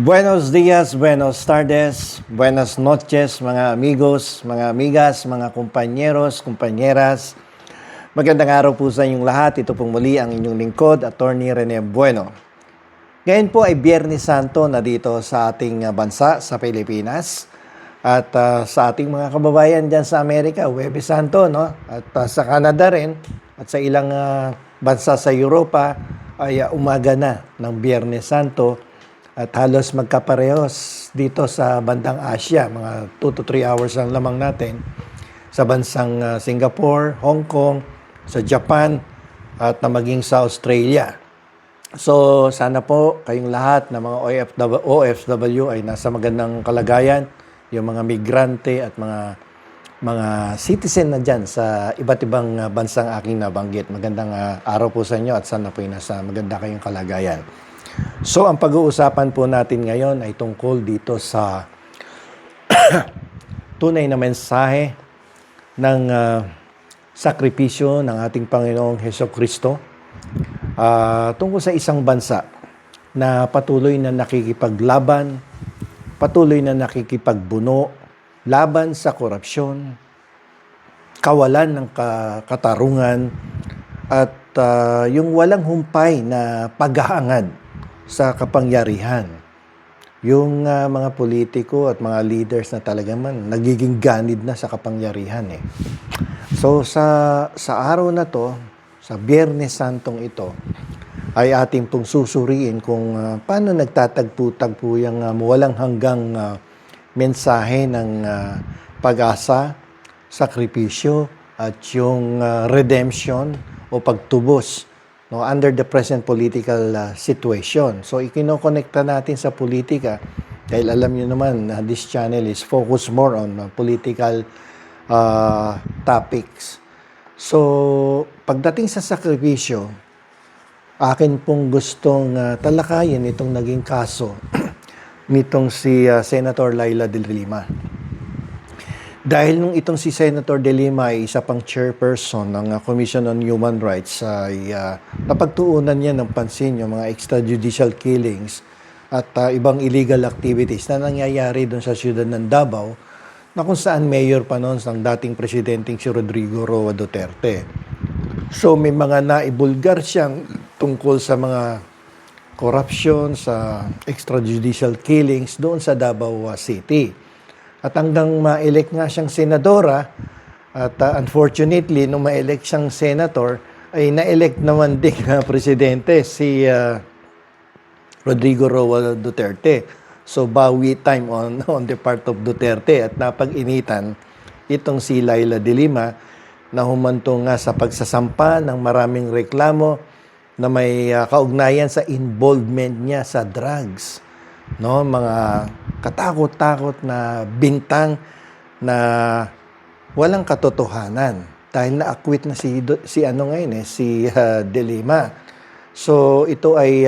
Buenos dias, buenos tardes, buenas noches mga amigos, mga amigas, mga kumpanyeros, kumpanyeras. Magandang araw po sa inyong lahat. Ito pong muli ang inyong lingkod, Attorney Rene Bueno. Ngayon po ay Biyernes Santo na dito sa ating bansa, sa Pilipinas. At sa ating mga kababayan dyan sa Amerika, Huwebes Santo, no? At sa Canada rin, at sa ilang bansa sa Europa, ay umaga na ng Biyernes Santo. At halos magkaparehos dito sa bandang Asia, mga 2 to 3 hours ang lamang natin sa bansang Singapore, Hong Kong, sa Japan, at na maging sa Australia. So sana po kayong lahat na mga OFW ay nasa magandang kalagayan, yung mga migrante at mga citizen na dyan sa iba't ibang bansang aking nabanggit. Magandang araw po sa inyo at sana po ay nasa maganda kayong kalagayan. So, ang pag-uusapan po natin ngayon ay tungkol dito sa tunay na mensahe ng sakripisyo ng ating Panginoong Hesukristo tungkol sa isang bansa na patuloy na nakikipaglaban, patuloy na nakikipagbuno laban sa korupsyon, kawalan ng katarungan, at yung walang humpay na paghahangad sa kapangyarihan. Yung mga politiko at mga leaders na talaga man nagiging ganid na sa kapangyarihan eh. So sa araw na to, sa Biyernes Santong ito, ay ating pong susuriin kung paano nagtatagpo-tagpo yung walang hanggang mensahe ng pag-asa, sakripisyo, at yung redemption o pagtubos, no, under the present political situation. So, ikinokonekta natin sa politika dahil alam niyo naman na this channel is focused more on political topics. So, pagdating sa sakripisyo, akin pong gustong talakayin itong naging kaso nitong si Senator Leila de Lima. Dahil nung itong si Senator De Lima ay isa pang chairperson ng Commission on Human Rights, ay napagtuunan niya ng pansin yung mga extrajudicial killings at ibang illegal activities na nangyayari doon sa siyudad ng Davao, na kung saan mayor pa noon ng dating presidenteng si Rodrigo Roa Duterte. So may mga naibulgar siyang tungkol sa mga corruption, sa extrajudicial killings doon sa Davao City. At hanggang ma-elect nga siyang senadora, at unfortunately, nung ma-elect siyang senator, ay na-elect naman din na presidente si Rodrigo Roa Duterte. So, bawi time on the part of Duterte at napag-initan itong si Leila de Lima na humantong nga sa pagsasampa ng maraming reklamo na may kaugnayan sa involvement niya sa drugs. No, mga katakot-takot na bintang na walang katotohanan dahil na-acquit na si De Lima. So ito ay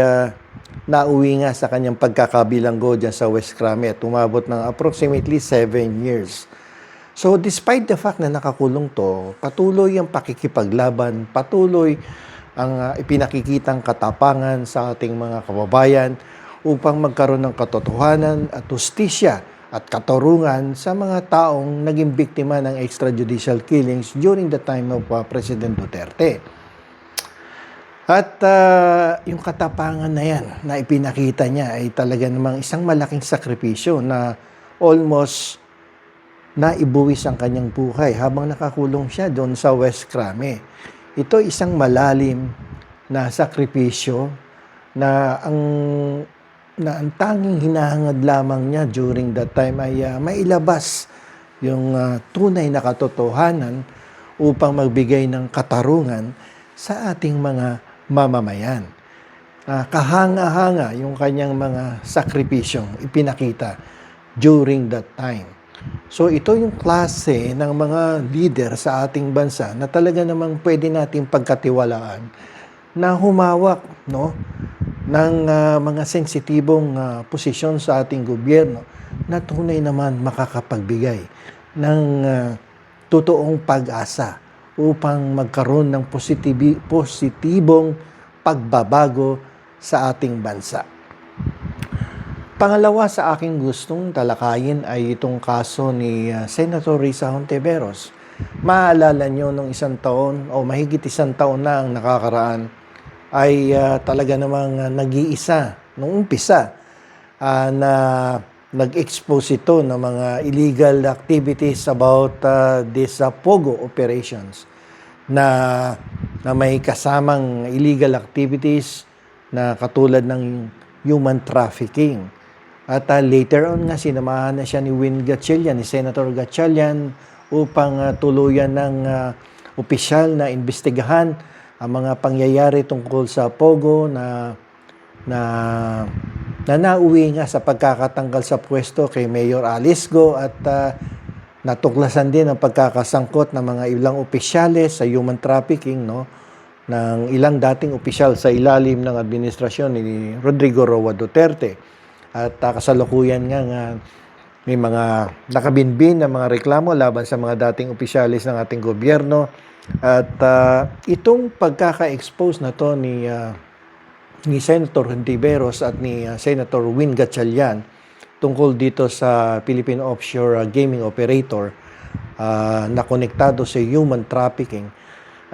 nauwi nga sa kanyang pagkakabilanggo dyan sa West Cramie at umabot ng approximately 7 years. So despite the fact na nakakulong to, patuloy ang pakikipaglaban, patuloy ang ipinakikitang katapangan sa ating mga kababayan upang magkaroon ng katotohanan at hustisya at katarungan sa mga taong naging biktima ng extrajudicial killings during the time of President Duterte. At yung katapangan na yan na ipinakita niya ay talaga namang isang malaking sakripisyo na almost naibuwis ang kanyang buhay habang nakakulong siya doon sa West Cramie. Ito isang malalim na sakripisyo na ang tanging hinahangad lamang niya during that time ay mailabas yung tunay na katotohanan upang magbigay ng katarungan sa ating mga mamamayan. Kahanga-hanga yung kanyang mga sakripisyong ipinakita during that time. So ito yung klase ng mga leader sa ating bansa na talaga namang pwede nating pagkatiwalaan na humawak, no, ng mga sensitibong posisyon sa ating gobyerno na tunay naman makakapagbigay ng totoong pag-asa upang magkaroon ng positibong pagbabago sa ating bansa. Pangalawa sa aking gustong talakayin ay itong kaso ni Senator Risa Hontiveros. Maaalala nyo nung isang taon o mahigit isang taon na ang nakakaraan ay talaga namang nag-iisa nung umpisa na nag-expose ito ng mga illegal activities about these POGO operations na may kasamang illegal activities na katulad ng human trafficking. At later on nga, sinamahan na siya ni Win Gatchalian, ni Senator Gatchalian, upang tuluyan ng opisyal na imbestigahan ang mga pangyayari tungkol sa POGO na nauwi nga sa pagkakatanggal sa pwesto kay Mayor Alice Go at natuklasan din ang pagkakasangkot ng mga ilang opisyales sa human trafficking, no, ng ilang dating opisyal sa ilalim ng administrasyon ni Rodrigo Roa Duterte. At kasalukuyan nga may mga nakabinbin na mga reklamo laban sa mga dating opisyalis ng ating gobyerno. At itong pagkaka-expose na to ni Senator Hontiveros at ni Senator Win Gatchalian tungkol dito sa Philippine Offshore Gaming Operator na konektado sa human trafficking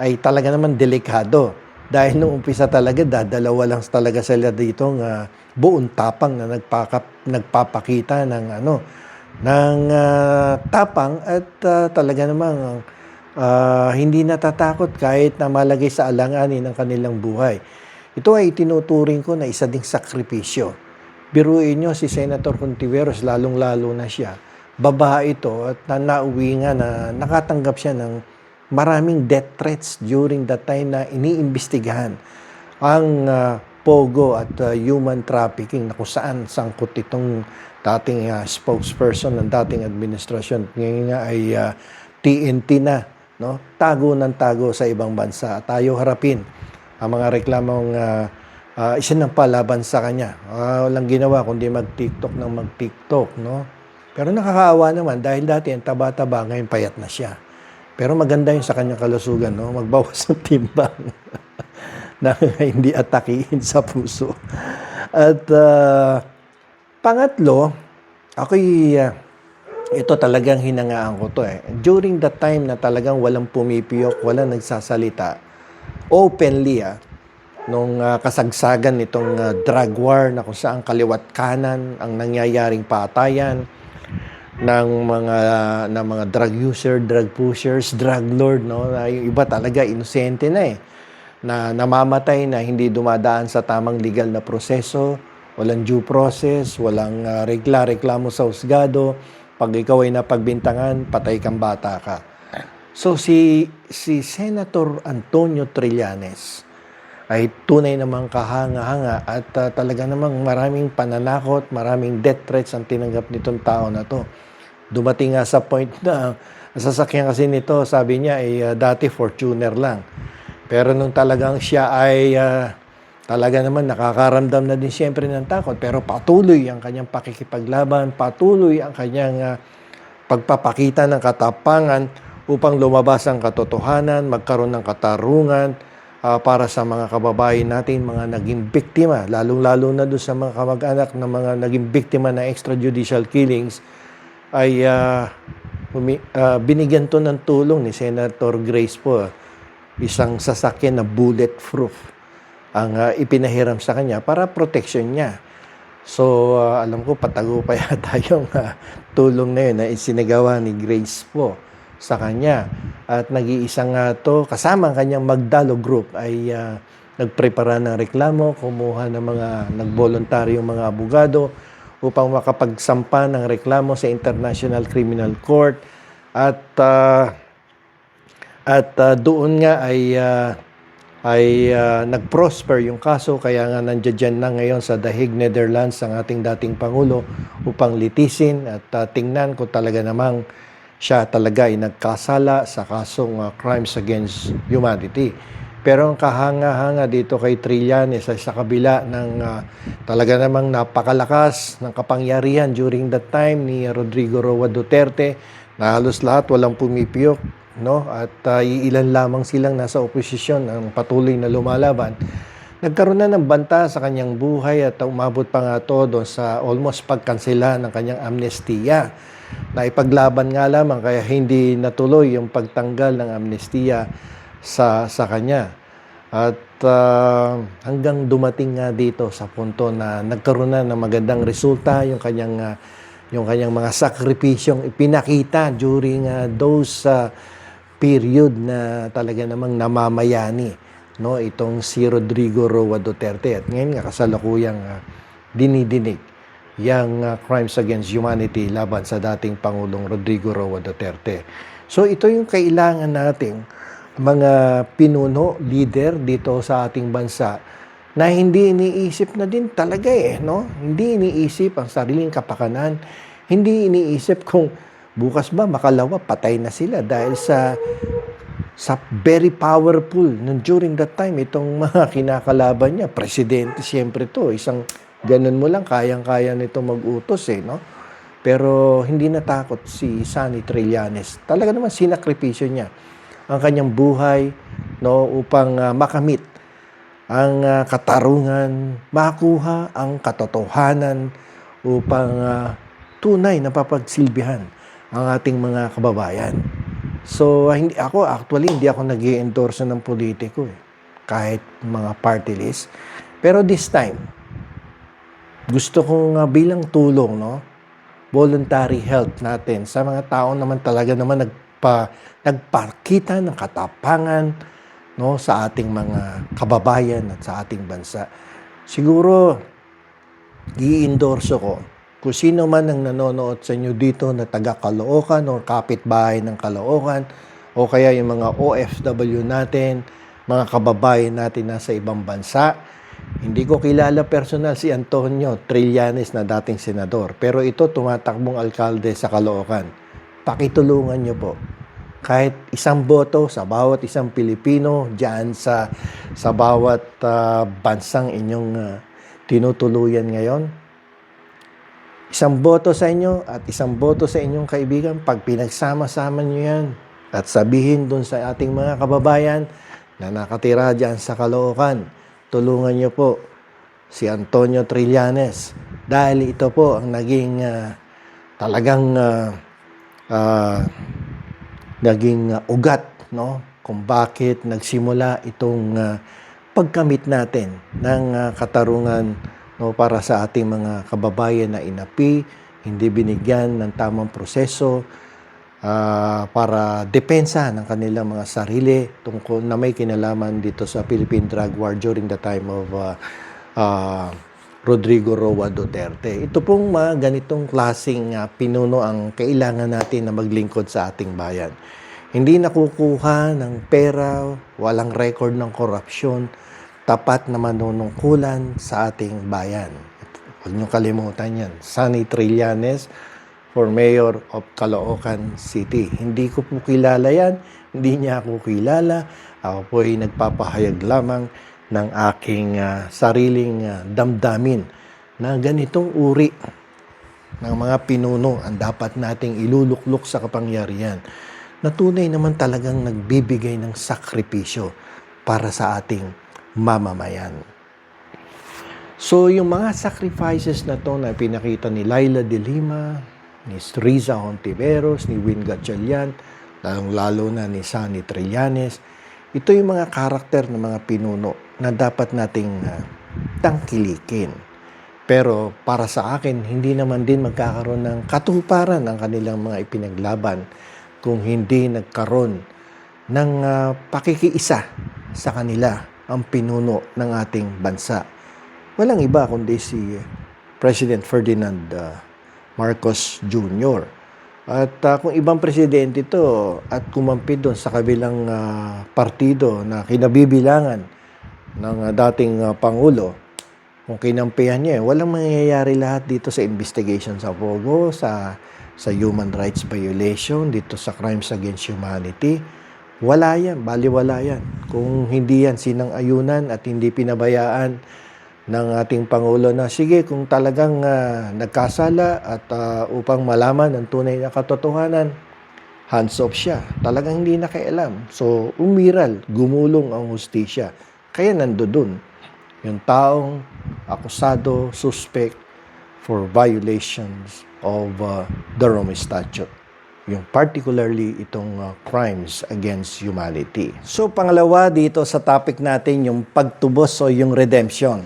ay talaga naman delikado. Dahil nung umpisa talaga, dalawa lang talaga sila dito buong tapang na nagpapakita ng tapang at talaga namang hindi natatakot kahit na malagay sa alanganin ng kanilang buhay. Ito ay tinuturing ko na isa ding sakripisyo. Biruin nyo si Senator Hontiveros, lalong-lalo na siya. Babae ito at nauwi nga na nakatanggap siya ng maraming death threats during that time na iniimbestigahan ang POGO at human trafficking na kung saan sangkot itong dating spokesperson ng dating administrasyon. Ngayon nga ay TNT na, no? Tago ng tago sa ibang bansa. Tayo harapin ang mga reklamong isinampalaban sa kanya. Walang ginawa kundi mag-TikTok ng mag-TikTok, no? Pero nakakaawa naman dahil dati ang taba-taba, ngayon payat na siya. Pero maganda yung sa kanyang kalusugan, no? Magbawas ng timbang na hindi atakihin sa puso. At pangatlo, ito talagang hinangaan ko to eh. During that time na talagang walang pumipiyok, walang nagsasalita, openly nung kasagsagan nitong drug war na kung saan kaliwat kanan ang nangyayaring patayan ng mga drug user, drug pushers, drug lord, no? Yung iba talaga inosente na na namamatay na hindi dumadaan sa tamang legal na proseso, walang due process, walang reklamo sa husgado. Pag ikaw ay napagbintangan, patay kang bata ka. So si Senator Antonio Trillanes ay tunay namang kahanga-hanga at talaga namang maraming pananakot, maraming death threats ang tinanggap nitong tao na to. Dumating nga sa point na sasakyan kasi nito, sabi niya ay dati Fortuner lang. Pero nung talagang siya ay talaga naman nakakaramdam na din siyempre ng takot, pero patuloy ang kanyang pakikipaglaban, patuloy ang kanyang pagpapakita ng katapangan upang lumabas ang katotohanan, magkaroon ng katarungan para sa mga kababayan natin, mga naging biktima, lalong-lalo na doon sa mga kamag-anak ng mga naging biktima ng extrajudicial killings, ay binigyan to ng tulong ni Senator Grace po. Isang sasakyan na bulletproof ang ipinahiram sa kanya para protection niya. So, alam ko patago pa yata yung tulong na yun na isinagawa ni Grace po sa kanya. At nag-iisa nga to, kasama ang kanyang Magdalo Group ay nagprepara ng reklamo, kumuha ng mga nagboluntaryong mga abogado upang makapagsampa ng reklamo sa International Criminal Court at doon nga ay nag-prosper yung kaso, kaya nga nandiyan na ngayon sa The Hague, Netherlands ang ating dating Pangulo upang litisin at tingnan kung talaga namang siya talaga ay nagkasala sa kasong crimes against humanity. Pero ang kahanga-hanga dito kay Trillanes ay sa kabila ng talaga namang napakalakas ng kapangyarihan during that time ni Rodrigo Roa Duterte na halos lahat walang pumipiyok, no? At ilan lamang silang nasa oposisyon ang patuloy na lumalaban. Nagkaroon na ng banta sa kanyang buhay at umabot pa nga to doon sa almost pagkansela ng kanyang amnestiya. Na ipaglaban nga lamang kaya hindi natuloy yung pagtanggal ng amnestiya sa kanya. At hanggang dumating nga dito sa punto na nagkaroon na ng magandang resulta yung kanyang mga sakripisyong ipinakita during those period na talaga namang namamayani, no, itong si Rodrigo Roa Duterte. At ngayon nga kasalukuyang dinidinig yung crimes against humanity laban sa dating Pangulong Rodrigo Roa Duterte. So ito yung kailangan nating mga pinuno, leader dito sa ating bansa na hindi iniisip na din talaga no? Hindi iniisip ang sariling kapakanan. Hindi iniisip kung bukas ba makalawa patay na sila dahil sa very powerful during that time itong mga kinakalaban niya. Presidente siyempre to, isang ganun mo lang kayang-kaya nito mag-utos no? Pero hindi natakot si Sonny Trillanes. Talaga naman sinakripisyo niya ang kanyang buhay, no, upang makamit ang katarungan, makuha ang katotohanan upang tunay na papagsilbihan ang ating mga kababayan. So, hindi ako nag-i-endorse ng politiko kahit mga party list. Pero this time, gusto kong bilang tulong, no, voluntary help natin sa mga tao naman talaga naman nagpakita ng katapangan, no, sa ating mga kababayan at sa ating bansa. Siguro, i-endorse ko kung sino man ang nanonood sa inyo dito na taga Caloocan o kapitbahay ng Caloocan o kaya yung mga OFW natin, mga kababayan natin nasa ibang bansa. Hindi ko kilala personal si Antonio Trillanes na dating senador, pero ito tumatakbong alkalde sa Caloocan. Pakitulungan niyo po. Kahit isang boto sa bawat isang Pilipino diyan sa bawat bansang inyong tinutuluyan ngayon. Isang boto sa inyo at isang boto sa inyong kaibigan, pag pinagsama-sama niyo yan at sabihin dun sa ating mga kababayan na nakatira diyan sa Caloocan, tulungan niyo po si Antonio Trillanes dahil ito po ang naging talagang naging ugat, no, kung bakit nagsimula itong pagkamit natin ng katarungan, no, para sa ating mga kababayan na inapi, hindi binigyan ng tamang proseso para depensa ng kanilang mga sarili tungkol na may kinalaman dito sa Philippine Drug War during the time of Rodrigo Roa Duterte. Ito pong mga ganitong klaseng pinuno ang kailangan natin na maglingkod sa ating bayan. Hindi nakukuha ng pera, walang record ng korupsyon, tapat na manunungkulan sa ating bayan. Huwag niyo kalimutan yan. Sonny Trillanes for Mayor of Caloocan City. Hindi ko po kilala yan. Hindi niya ako kilala. Ako po ay nagpapahayag lamang ng aking sariling damdamin na ganitong uri ng mga pinuno ang dapat nating iluluklok sa kapangyarihan na tunay naman talagang nagbibigay ng sakripisyo para sa ating mamamayan. So, yung mga sacrifices na to na pinakita ni Laila de Lima, ni Riza Hontiveros, ni Win Gatchalian, lalong-lalo na ni Sonny Trillanes, ito yung mga karakter ng mga pinuno na dapat nating tangkilikin. Pero para sa akin, hindi naman din magkakaroon ng katuparan ang kanilang mga ipinaglaban kung hindi nagkaroon ng pakikiisa sa kanila ang pinuno ng ating bansa. Walang iba kundi si President Ferdinand Marcos Jr. At kung ibang presidente ito at kumampi doon sa kabilang partido na kinabibilangan ng dating Pangulo, kung kinampihan niya, walang mangyayari lahat dito sa investigation sa Pogo, sa human rights violation, dito sa crimes against humanity. Wala yan, baliwala yan. Kung hindi yan sinang-ayunan at hindi pinabayaan ng ating Pangulo na sige kung talagang nagkasala at upang malaman ang tunay na katotohanan, hands off siya. Talagang hindi nakialam. So, umiral, gumulong ang hustisya. Kaya nandoon yung taong akusado, suspect for violations of the Rome Statute. Yung particularly itong crimes against humanity. So pangalawa dito sa topic natin yung pagtubos o yung redemption.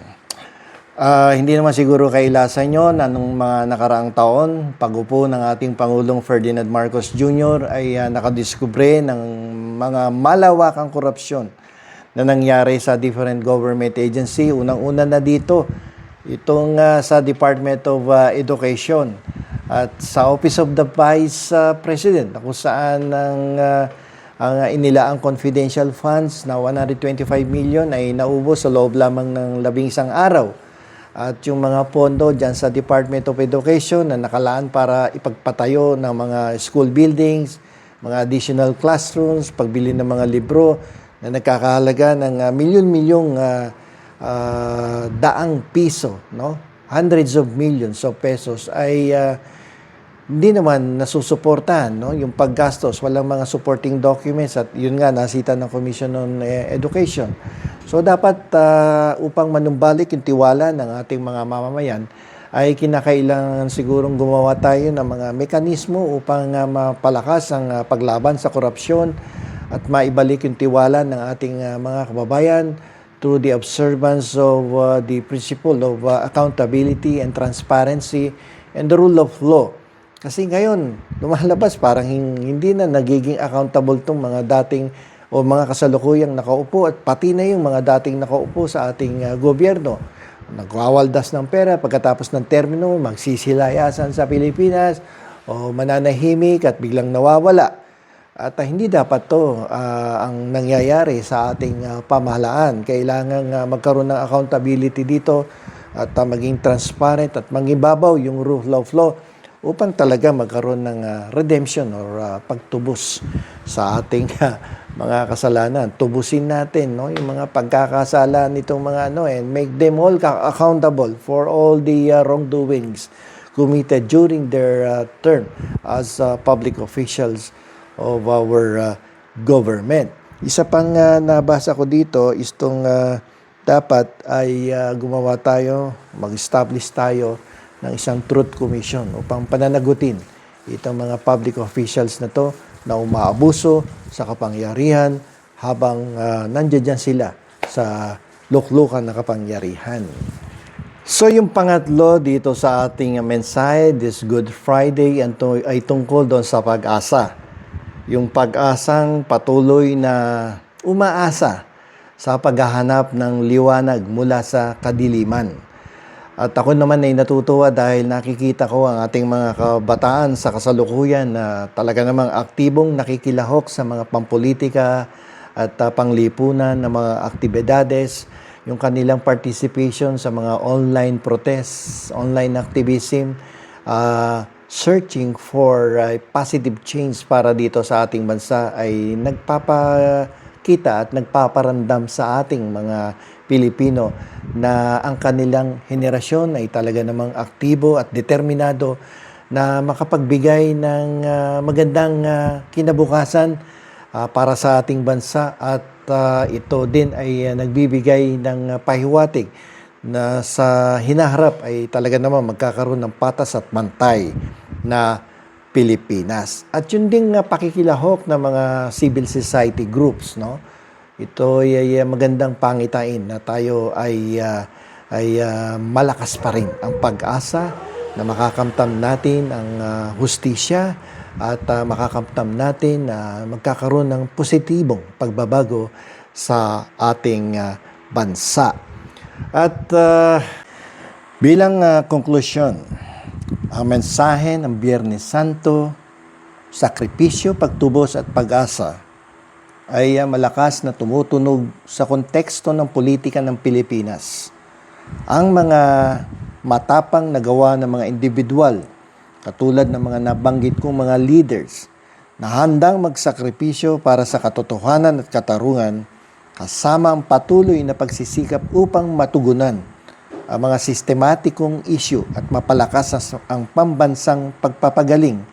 Hindi naman siguro kailasan yun na nung mga nakaraang taon, pag-upo ng ating Pangulong Ferdinand Marcos Jr. ay nakadiskubre ng mga malawakang korupsyon na nangyari sa different government agency. Unang-una na dito, itong sa Department of Education at sa Office of the Vice President, kung saan ang inilaang confidential funds na 125 million ay naubos sa loob lamang ng 11 araw. At yung mga pondo dyan sa Department of Education na nakalaan para ipagpatayo ng mga school buildings, mga additional classrooms, pagbili ng mga libro na nagkakahalaga ng milyon-milyong daang piso, no? Hundreds of millions of pesos ay hindi naman nasusuportahan, no? Yung paggastos, walang mga supporting documents at yun nga nasita ng Commission on Education. So dapat upang manumbalik yung tiwala ng ating mga mamamayan ay kinakailangan sigurong gumawa tayo ng mga mekanismo upang mapalakas ang paglaban sa korupsyon at maibalik yung tiwala ng ating mga kababayan through the observance of the principle of accountability and transparency and the rule of law. Kasi ngayon, lumalabas parang hindi na nagiging accountable itong mga dating o mga kasalukuyang nakaupo at pati na yung mga dating nakaupo sa ating gobyerno. Nagwawaldas ng pera pagkatapos ng termino, magsisilayasan sa Pilipinas o mananahimik at biglang nawawala. At hindi dapat to ang nangyayari sa ating pamahalaan. Kailangan magkaroon ng accountability dito at maging transparent at mangibabaw yung rule of law upang talaga magkaroon ng redemption or pagtubos sa ating mga kasalanan. Tubusin natin, no, yung mga pagkakasala nitong mga and make them all accountable for all the wrongdoings committed during their term as public officials of our government. Isa pang nabasa ko dito is itong dapat ay gumawa tayo, mag-establish tayo ng isang truth commission upang pananagutin itong mga public officials na to na umaabuso sa kapangyarihan habang nandiyan sila sa luklukan na kapangyarihan. So yung pangatlo dito sa ating mensahe this Good Friday ay tungkol doon sa pag-asa. Yung pag-asang patuloy na umaasa sa paghahanap ng liwanag mula sa kadiliman. At ako naman ay natutuwa dahil nakikita ko ang ating mga kabataan sa kasalukuyan na talaga namang aktibong nakikilahok sa mga pampolitika at panglipunan ng mga aktibidades, yung kanilang participation sa mga online protests, online activism, searching for positive change para dito sa ating bansa ay nagpapakita at nagpaparandam sa ating mga Pilipino na ang kanilang henerasyon ay talaga namang aktibo at determinado na makapagbigay ng magandang kinabukasan para sa ating bansa at ito din ay nagbibigay ng pahiwatig na sa hinaharap ay talaga naman magkakaroon ng patas at mantay na Pilipinas. At yun ding pakikilahok ng mga civil society groups, no? Ito ay magandang pangitain na tayo ay malakas pa rin ang pag-asa na makakamtam natin ang hustisya at makakamtam natin na magkakaroon ng positibong pagbabago sa ating bansa. At bilang konklusyon, ang mensahe ng Biyernes Santo, sakripisyo, pagtubos at pag-asa ay malakas na tumutunog sa konteksto ng politika ng Pilipinas. Ang mga matapang na gawa ng mga individual, katulad ng mga nabanggit kong mga leaders, na handang magsakripisyo para sa katotohanan at katarungan, kasama ang patuloy na pagsisikap upang matugunan ang mga sistematikong issue at mapalakas ang pambansang pagpapagaling,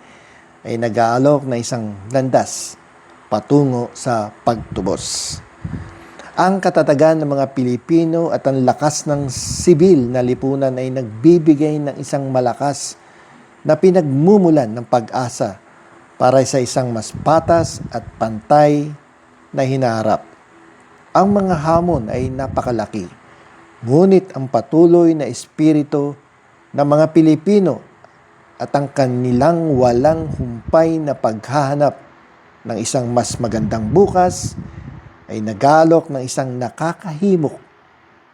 ay nag-aalok na isang landas patungo sa pagtubos. Ang katatagan ng mga Pilipino at ang lakas ng sibil na lipunan ay nagbibigay ng isang malakas na pinagmumulan ng pag-asa para sa isang mas patas at pantay na hinaharap. Ang mga hamon ay napakalaki, ngunit ang patuloy na espiritu ng mga Pilipino at ang kanilang walang humpay na paghahanap ng isang mas magandang bukas ay nagalok ng isang nakakahimok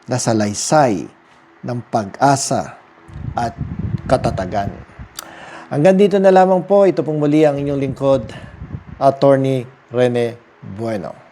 na salaysay ng pag-asa at katatagan. Hanggang dito na lamang po. Ito pong muli ang inyong lingkod, Attorney Rene Bueno.